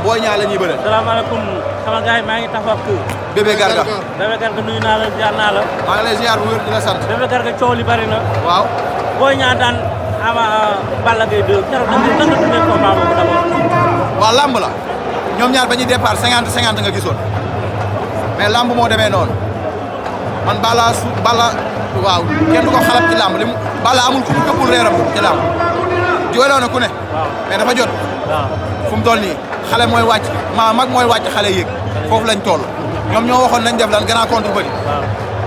Boy Niang la ñuy bëre. salaamaaleykum sama gars yi maa ngi taxaw ak Bébé Garga. Bébé Garga nuyu naa la ziar naa la. maa ngi lay ziar bu wér di la sant. Bébé Garga coow li bari na. waaw. Boy Niang daan Balla Gaye 2 keroog da nga tuddee combat boobu d'abord. waaw lamb la ñoom ñaar ba ñuy départ 50-50 nga gisoon mais lamb moo demee noonu man Balla waaw kenn du ko xalab ci lamb Balla amul ku mu këppul reeram ci lamb jooyloo na ku ne. mais dafa jot. waaw fu mu toll nii xale mooy wàcc mag mooy wàcc xale yéeg foofu lañ toll ñoom ñoo waxoon nañ def lan grand contre bëri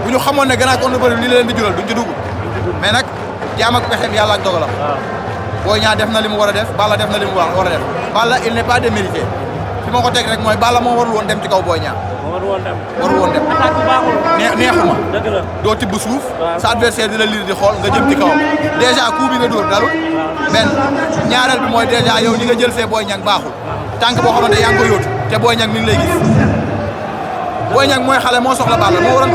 bu ñu xamoon ne grand contre bëri li leen di jural duñ ci dugg mais nag jaam ak pexem yàlla ak dogalam. Boy Niang def na li mu war a def Balla def na li mu war a def Balla il n'est pas démérité fi ma ko teg rek mooy Balla moo warul woon dem ci kaw Boy Niang. warul woon dem. attaque bi baaxul. neexuma. dëgg la doo tibb suuf. sa adversaire di la lire di xool nga jëm ci kawam déjà coup bi nga dóor dalul. benn ñaareel bi mooy déjà yow ni nga jël see Boy Niang baaxul. tànk boo xamante yaa ngi ko yóotu te Boy Niang mi ngi lay gis. Boy Niang mooy xale moo soxla Balla moo waroon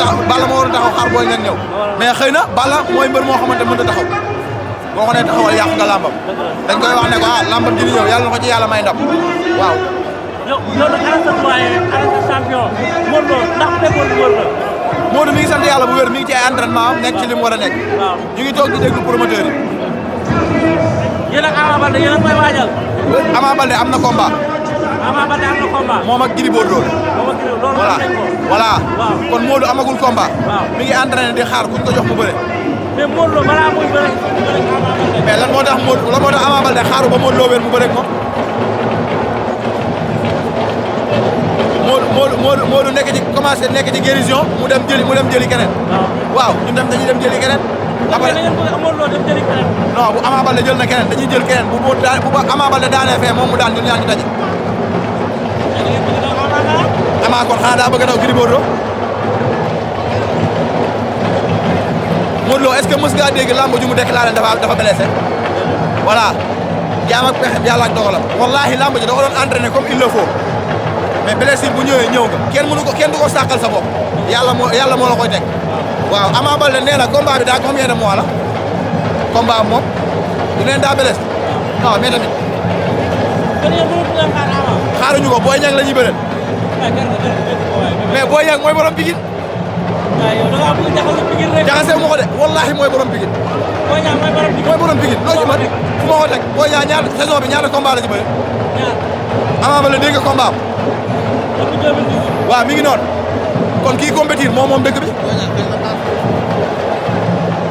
taxaw xaar Boy Niang ñëw mais xëy na Balla mooy mbër moo xamante mënut a taxaw boo ko nee taxawal yàq nga lambam dañ koy wax ne ko lambam ji di ñëw yàlla na ko ci yàlla may ndam waaw. yow nag ana sa doyen ana sa champion Modou Lo ndax fekkoon lu wër la. Modou mi ngi sant yàlla bu wér mi ngi ci ay entraînement am nekk ci li mu war a nekk. waaw ñu ngi toog di déglu promoteur yi. yéen ak Ama Baldé yéen a koy waajal. Ama Baldé am na combat. Ama Baldé am na combat. moom ak Gris Bordeaux. moom ak Gris loolu voilà nañ ko. voilà waaw kon Modou amagul combat. waaw mi ngi entraîné di xaar kuñ ko jox mu bëre. mais Modou Lo balaa muy bëre Ama Baldé. mais lan moo tax Ama Baldé xaaru ba Modou Lo wér mu bëre ak moom. Modou nekk ci commencé nekk ci guérison mu dem jëli keneen. waaw ñun tam dañuy dem jëli keneen. après da ngeen bëgg Modou Lo dem jëli keneen. non bu Ama Baldé jël na keneen dañuy jël keneen bu Ama Baldé daanee fee moom mu daan ñun ñaar ñu daje. Ama kon xanaa daa bëgg a daw Gris Bordeaux. Modou Lo est-ce que mës ngaa dégg lamb ju mu déclaré dafa blessé. voilà jaam ak pexe yàlla ak dogalam wallahi lamb ji da ko doon entraîné comme il le faut mais blessure bu ñëwee ñëw nga kenn du ko sàqal sa bopp yàlla moo la koy teg. waaw Ama Baldé nee na combat bi daa combien de mois la combat am moom du leen daa blessé non mais tamit. xaaruñu ko Boy Niang la ñuy bëreel. mais Boy Niang mooy borom Pikine. waaw yow da ngaa bëgg jaxase Pikine rek. jaxase ma ko de wallahi mooy borom Pikine. Boy Niang mooy borom Pikine. mooy borom Pikine loo ci mën fu ma ko teg Boy Niang ñaata saison bi ñaata combat la ci bëri. ñaar. Ama Baldé dégg nga combat am. depuis 2018. waaw mi ngi noonu kon kii compétir moom dëkk bi.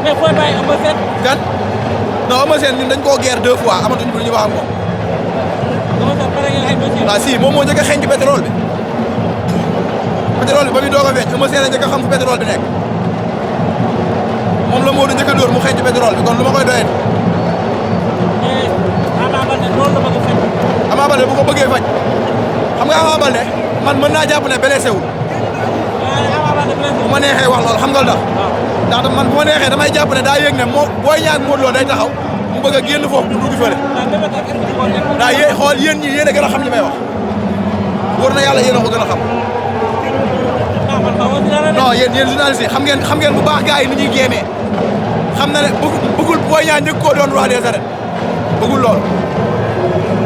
mais fooy bàyyi Eumeu Sène. kan non Eumeu Sène ñun dañ koo guerre 2 fois amatuñ lu ñuy wax ak moom. Eumeu Sène pare ngeen ay dossiers. waaw si moom moo njëkk a xeeñ ci pétrole bi. pétrole bi ba muy doog a feeñ Eumeu Sène a njëkk a xam fu pétrole bi nekk moom la Modou njëkk a dóor mu xeeñ ci pétrole bi kon lu ma koy doyee. mais Ama Baldé loolu la bëgg a faj. Ama Baldé bu ko bëggee faj xam nga Ama Baldé man mën naa jàpp ne blessé wul. Ama Baldé blessé. bu ma neexee wax loolu xam nga lu tax. ndax man bu ma neexee damay jàpp ne daa yëg ne Boy Niang ak Modou Lo day taxaw mu bëgg a génn foofu du dugg fële. daa xool yéen ñi yéen a gën a xam li may wax wóor na yàlla yéen a ko gën a xam. non yéen journaliste yi xam ngeen bu baax gars yi ni ñuy génnee xam na ne bëggul Boy Niang njëkk koo doon roi des arènes bëggul lool.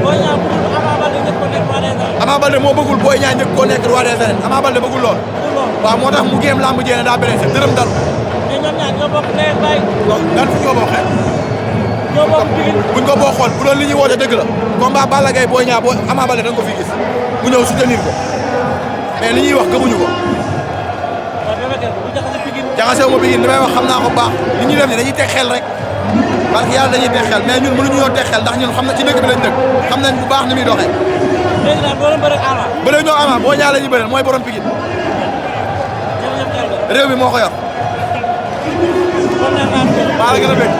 Boy Niang bëggul Ama Baldé njëkk ko nekk roi des arènes. Ama Baldé moo bëggul Boy Niang njëkk koo nekk roi des arènes Ama Baldé bëggul lool. waaw moo tax mu géem lamb jéene daa blessé dërëm dalu. mais ñoom ñaar ñoo bokk ndey ak baay. lan fu ñu ko bokkee. ñoo bokk Pikine. buñ ko boo xool bu doon li ñuy woote dëgg la combat Balla Gaye Boy Niang Ama Baldé da nga ko fi gis mu ñëw soutenir ko mais li ñuy wax gëmuñu ko. waaw Bébé Garga bu jaxase Pikine. jaxasewu ma Pikine li may wax xam naa ko baax li ñuy def ni dañuy teg xel rek parce que yàlla dañuy teg xel mais ñun mënuñu ñoo teg xel ndax ñun xam na ci dëkk bi lañ dëkk xam nañ bu baax ni muy doxee. léegi nag boo leen bëreeg Ama. bëre ñoo Ama Boy Niang la ñuy bëreel mooy borom Pikine jërëjëf Garga. réew mi moo ko yor. kon nag maa la gën a bëgg.